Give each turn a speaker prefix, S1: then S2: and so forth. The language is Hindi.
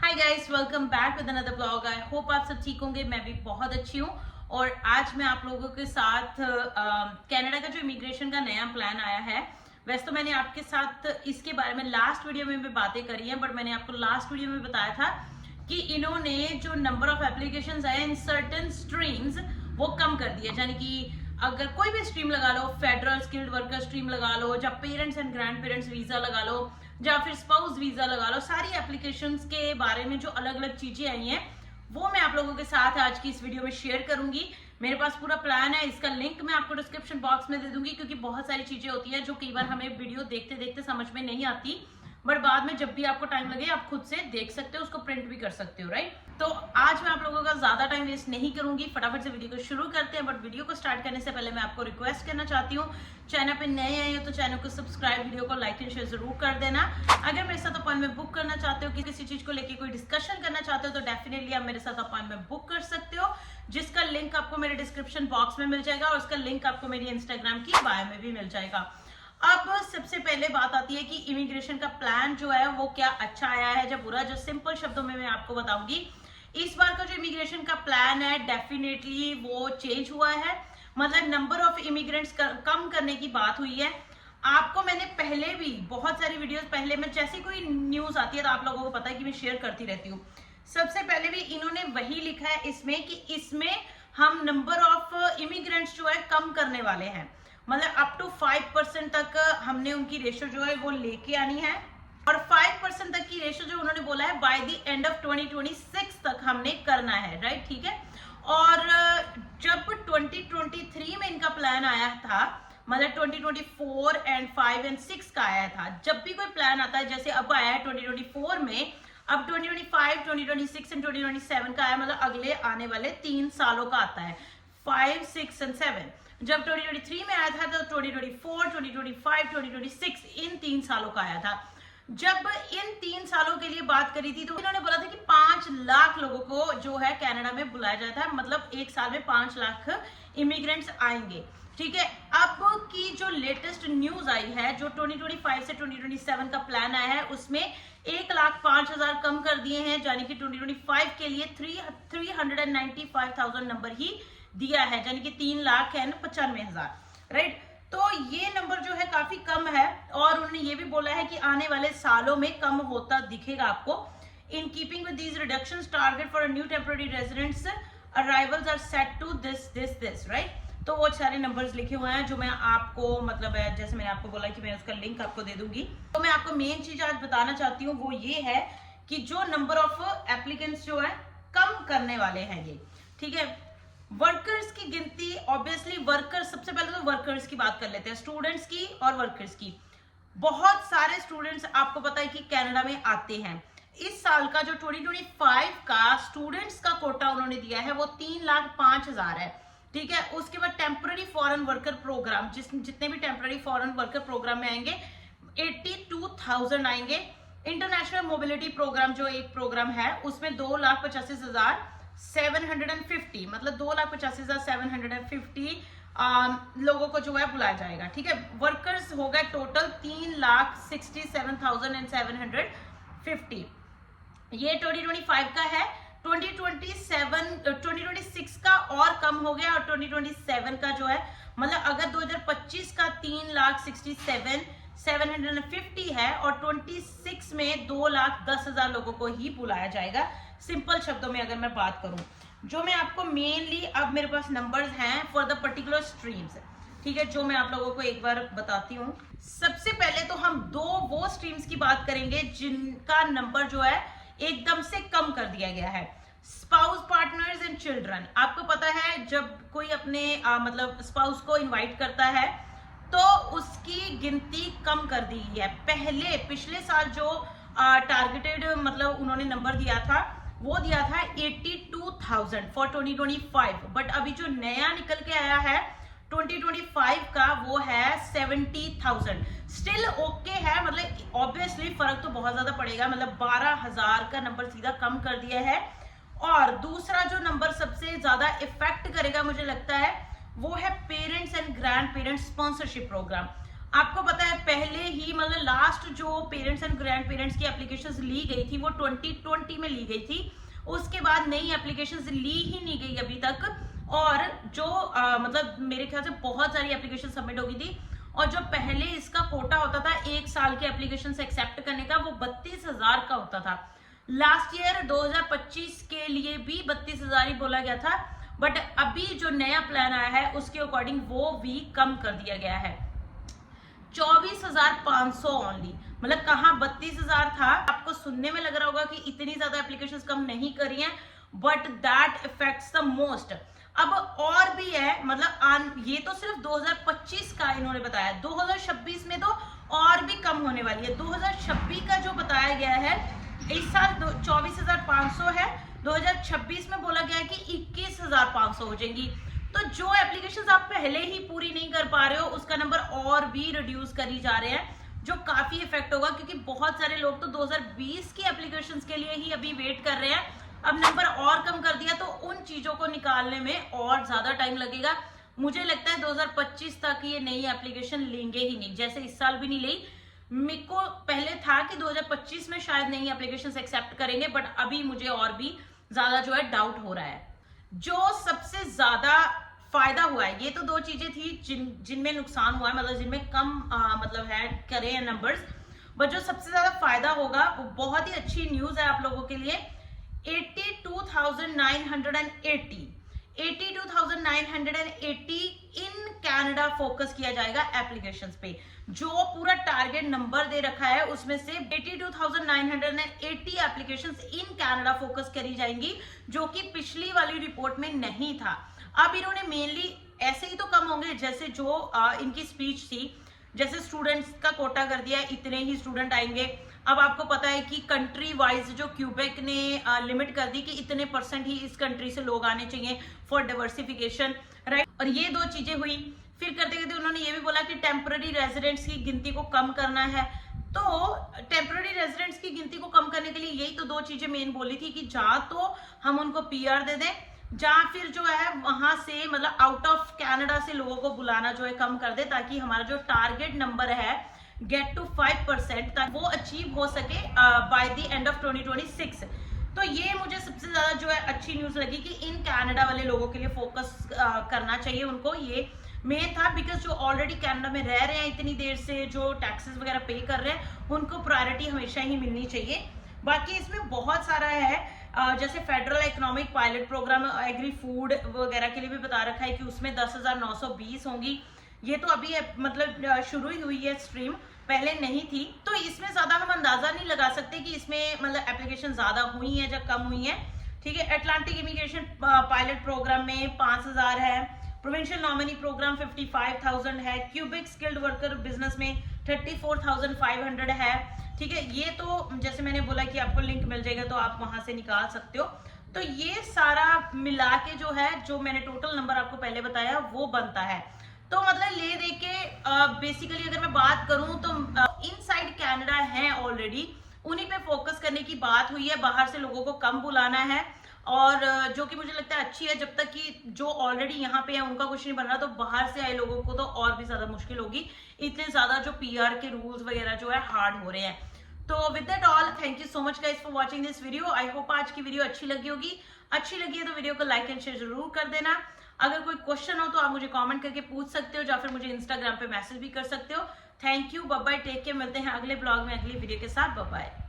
S1: Hi guys, welcome back with another blog. I hope आप सब ठीक होंगे। मैं भी बहुत अच्छी हूँ। और आज मैं आप लोगों के साथ कनाडा का जो इमिग्रेशन का नया प्लान आया है, वैसे तो मैंने आपके साथ इसके बारे में लास्ट वीडियो में भी बातें करी हैं, बट मैंने आपको लास्ट वीडियो में बताया था कि इन्होंने जो नंबर ऑफ एप्लीकेशंस आए इन सर्टेन स्ट्रीम्स वो कम कर दिया। यानी कि अगर कोई भी स्ट्रीम लगा लो, फेडरल स्किल्ड वर्कर स्ट्रीम लगा लो, या parents and grand parents visa लगा लो, या फिर स्पाउस वीजा लगा लो, सारी एप्लीकेशंस के बारे में जो अलग अलग चीजें आई हैं वो मैं आप लोगों के साथ आज की इस वीडियो में शेयर करूंगी। मेरे पास पूरा प्लान है, इसका लिंक मैं आपको डिस्क्रिप्शन बॉक्स में दे दूंगी, क्योंकि बहुत सारी चीजें होती हैं जो कई बार हमें वीडियो देखते देखते समझ में नहीं आती, बट बाद में जब भी आपको टाइम लगे आप खुद से देख सकते हो, उसको प्रिंट भी कर सकते हो, राइट। तो आज मैं आप लोगों का ज्यादा टाइम वेस्ट नहीं करूंगी, फटाफट से वीडियो को शुरू करते हैं। बट वीडियो को स्टार्ट करने से पहले मैं आपको रिक्वेस्ट करना चाहती हूँ, चैनल पे नए आए हो तो चैनल को सब्सक्राइब, वीडियो को लाइक एंड शेयर जरूर कर देना। अगर मेरे साथ अपॉइंटमेंट बुक करना चाहते हो कि किसी चीज को लेकर कोई डिस्कशन करना चाहते हो तो डेफिनेटली आप मेरे साथ अपॉइंटमेंट बुक कर सकते हो, जिसका लिंक आपको मेरे डिस्क्रिप्शन बॉक्स में मिल जाएगा और उसका लिंक आपको मेरी इंस्टाग्राम की बायो में भी मिल जाएगा। अब सबसे पहले बात आती है कि इमिग्रेशन का प्लान जो है वो क्या अच्छा आया है या बुरा, जो सिंपल शब्दों में मैं आपको बताऊंगी। इस बार का जो इमिग्रेशन का प्लान है डेफिनेटली वो चेंज हुआ है, मतलब नंबर ऑफ इमिग्रेंट्स कम करने की बात हुई है। आपको मैंने पहले भी बहुत सारी वीडियोस पहले में जैसी कोई न्यूज आती है तो आप लोगों को पता है कि मैं शेयर करती रहती हूँ। सबसे पहले भी इन्होंने वही लिखा है इसमें कि इसमें हम नंबर ऑफ इमिग्रेंट्स जो है कम करने वाले हैं, मतलब अप टू 5% तक हमने उनकी रेशो जो है वो लेके आनी है। और 5% तक की रेशो जो उन्होंने बोला है बाय द एंड ऑफ 2026 तक हमने करना है, राइट, ठीक है। और जब 2023 में इनका प्लान आया था, मतलब 2024 एंड 5 एंड 6 का आया था, जब भी कोई प्लान आता है जैसे अब आया है 2024 में, अब 2025, 2026 एंड 2027 का आया, मतलब अगले आने वाले 3 सालों का आता है, 5, 6 एंड 7। जब 2023 में आया था तो 2024, 2025, 2026 इन 3 सालों का आया था। जब इन 3 सालों के लिए बात करी थी तो इन्होंने बोला था कि 5 लाख लोगों को जो है कनाडा में बुलाया जाता है, मतलब एक साल में 5 लाख इमिग्रेंट्स आएंगे, ठीक है। अब की जो लेटेस्ट न्यूज आई है, जो 2025 से 2027 का प्लान आया है, उसमें 1,05,000 कम कर दिए हैं, यानी कि 2025 के लिए 395,000 नंबर ही दिया है, यानी कि 3,95,000, राइट। तो ये नंबर जो है काफी कम है और उन्होंने ये भी बोला है कि आने वाले सालों में कम होता दिखेगा आपको। In keeping with these reductions, target for new temporary residents arrivals are set to this, right. तो वो सारे नंबर्स लिखे हुए हैं जो मैं आपको, मतलब जैसे मैंने आपको बोला कि मैं उसका लिंक आपको दे दूंगी। तो मैं आपको मेन चीज आज बताना चाहती हूँ वो ये है कि जो नंबर ऑफ एप्लीकेंट्स जो है कम करने वाले हैं ये, ठीक है। वर्कर्स की गिनती, ऑब्वियसली वर्कर्स, सबसे पहले तो वर्कर्स की बात कर लेते हैं, स्टूडेंट्स की और वर्कर्स की। बहुत सारे स्टूडेंट्स आपको पता है कि कनाडा में आते हैं। इस साल का जो 2025 का स्टूडेंट्स का कोटा उन्होंने दिया है वो 3,05,000 है, ठीक है। उसके बाद टेम्पररी फॉरेन वर्कर प्रोग्राम, जितने भी टेम्पररी फॉरेन वर्कर प्रोग्राम में आएंगे 82,000 आएंगे। इंटरनेशनल मोबिलिटी प्रोग्राम जो एक प्रोग्राम है उसमें 2,85,750, मतलब 2,85,750 लोगों को जो है बुलाया जाएगा, ठीक है। वर्कर्स हो गए टोटल 3,67,750। ये 2025 का है। 2026 का और कम हो गया और 2027 का जो है, मतलब अगर 2025 का 3,67,750 है और 26 में 2,10,000 लोगों को ही बुलाया जाएगा। सिंपल शब्दों में अगर मैं बात करूं, जो मैं आपको मेनली, अब मेरे पास नंबर्स हैं फॉर द पर्टिकुलर स्ट्रीम्स, ठीक है, जो मैं आप लोगों को एक बार बताती हूँ। सबसे पहले तो हम वो स्ट्रीम्स की बात करेंगे जिनका नंबर जो है एकदम से कम कर दिया गया है। Spouse, partners and children. आपको पता है जब कोई अपने मतलब स्पाउस को इनवाइट करता है तो उसकी गिनती कम कर दी गई है। पिछले साल जो टारगेटेड मतलब उन्होंने नंबर दिया था वो दिया था 82,000 फॉर 2025, बट अभी जो नया निकल के आया है 2025 का वो है 70,000। स्टिल ओके है, मतलब ऑब्वियसली फर्क तो बहुत ज्यादा पड़ेगा, मतलब 12,000 का नंबर सीधा कम कर दिया है। और दूसरा जो नंबर सबसे ज्यादा इफेक्ट करेगा मुझे लगता है वो है parents and grand parents sponsorship program. आपको पता है पहले ही मतलब लास्ट जो पेरेंट्स एंड ग्रैंड पेरेंट्स की एप्लीकेशंस ली गई थी वो 2020 में ली गई थी। उसके बाद नई एप्लीकेशंस ली ही नहीं गई अभी तक, और जो मतलब मेरे ख्याल से बहुत सारी एप्लीकेशन सबमिट हो गई थी। और जो पहले इसका कोटा होता था 1 साल के एप्लीकेशन एक्सेप्ट करने का, वो 32,000 का होता था। लास्ट ईयर 2025 के लिए भी 32,000 ही बोला गया था, बट अभी जो नया प्लान आया है उसके अकॉर्डिंग वो भी कम कर दिया गया है, 24,500 ओनली। मतलब कहाँ 32,000 था। आपको सुनने में लग रहा होगा कि इतनी ज्यादा एप्लीकेशंस कम नहीं करी हैं, but that effects the most. अब और भी है, मतलब ये तो सिर्फ 2025 का इन्होंने बताया, 2026 में तो और भी कम होने वाली है। 2026 का जो बताया गया है, इस साल 24,500 है, 2026 में बोला गया है कि 21,500 हो जाएंगी। तो जो एप्लीकेशंस आप पहले ही पूरी नहीं कर पा रहे हो उसका नंबर और भी रिड्यूस करी जा रहे हैं, जो काफी इफेक्ट होगा, क्योंकि बहुत सारे लोग तो 2020 की एप्लीकेशंस के लिए ही अभी वेट कर रहे हैं। अब नंबर और कम कर दिया तो उन चीजों को निकालने में और ज्यादा टाइम लगेगा। मुझे लगता है 2025 तक ये नई एप्लीकेशन लेंगे ही नहीं, जैसे इस साल भी नहीं ली। मेरे को पहले था कि 2025 में शायद नई एप्लीकेशंस एक्सेप्ट करेंगे, बट अभी मुझे और भी ज्यादा जो है डाउट हो रहा है। जो सबसे ज्यादा फायदा हुआ है, ये तो 2 चीजें थी जिनमें नुकसान हुआ है, मतलब जिनमें कम मतलब है करे हैं नंबर्स, बट जो सबसे ज्यादा फायदा होगा वो बहुत ही अच्छी न्यूज है आप लोगों के लिए। 82,980 इन कनाडा फोकस किया जाएगा एप्लीकेशंस पे। जो पूरा टारगेट नंबर दे रखा है उसमें से 82,980 एप्लीकेशंस इन कनाडा फोकस करी जाएंगी, जो कि पिछली वाली रिपोर्ट में नहीं था। अब इन्होंने मेनली ऐसे ही तो कम होंगे, जैसे जो इनकी स्पीच थी, जैसे स्टूडेंट्स का कोटा कर दिया है, इतने ही स्टूडेंट आएंगे। अब आपको पता है कि कंट्री वाइज जो क्यूबेक ने लिमिट कर दी कि इतने % ही इस कंट्री से लोग आने चाहिए फॉर डाइवर्सिफिकेशन, राइट। और ये 2 चीजें हुई। फिर करते करते उन्होंने ये भी बोला कि टेम्पररी रेजिडेंट्स की गिनती को कम करना है। तो टेम्पररी रेजिडेंट्स की गिनती को कम करने के लिए यही तो 2 चीजें मेन बोली थी कि जहां तो हम उनको PR दे दें, जहां फिर जो है वहां से मतलब आउट ऑफ कनाडा से लोगों को बुलाना जो है कम कर दे, ताकि हमारा जो टारगेट नंबर है गेट टू 5% ताकि वो अचीव हो सके बाय द एंड ऑफ 2026। तो ये मुझे सबसे ज्यादा जो है अच्छी न्यूज लगी कि इन कनाडा वाले लोगों के लिए फोकस करना चाहिए उनको। ये मेन था बिकॉज जो ऑलरेडी कनाडा में रह रहे हैं इतनी देर से, जो टैक्सेस वगैरह पे कर रहे हैं, उनको प्रायोरिटी हमेशा ही मिलनी चाहिए। बाकी इसमें बहुत सारा है, जैसे federal economic pilot program agri food वगैरह के लिए भी बता रखा है कि उसमें 10,920 होंगी। ये तो अभी मतलब शुरू ही हुई है स्ट्रीम, पहले नहीं थी। तो इसमें ज्यादा हम अंदाजा नहीं लगा सकते कि इसमें मतलब एप्लीकेशन ज्यादा हुई है या कम हुई है, ठीक है। अटलांटिक इमिग्रेशन पायलट प्रोग्राम में 5,000 है, प्रोविंशियल नॉमिनी प्रोग्राम 55,000 है, क्यूबिक स्किल्ड वर्कर बिजनेस में 34,500 है, ठीक है। ये तो जैसे मैंने बोला कि आपको लिंक मिल जाएगा तो आप वहां से निकाल सकते हो। तो ये सारा मिला के जो है, जो मैंने टोटल नंबर आपको पहले बताया वो बनता है। तो मतलब ले दे के बेसिकली अगर मैं बात करूं तो इनसाइड कनाडा है ऑलरेडी, उन्हीं पे फोकस करने की बात हुई है। बाहर से लोगों को कम बुलाना है, और जो कि मुझे लगता है अच्छी है। जब तक कि जो ऑलरेडी यहाँ पे है उनका कुछ नहीं बन रहा, तो बाहर से आए लोगों को तो और भी ज्यादा मुश्किल होगी, इतने ज्यादा जो PR के रूल्स वगैरह जो है हार्ड हो रहे हैं। तो with that all, thank you so much guys for watching this video. I hope आज की वीडियो अच्छी लगी होगी। अच्छी लगी है तो वीडियो को लाइक एंड शेयर जरूर कर देना। अगर कोई क्वेश्चन हो तो आप मुझे कमेंट करके पूछ सकते हो, या फिर मुझे इंस्टाग्राम पे मैसेज भी कर सकते हो। Thank you, bye bye, take care. मिलते हैं अगले ब्लॉग में अगली वीडियो के साथ। Bye bye.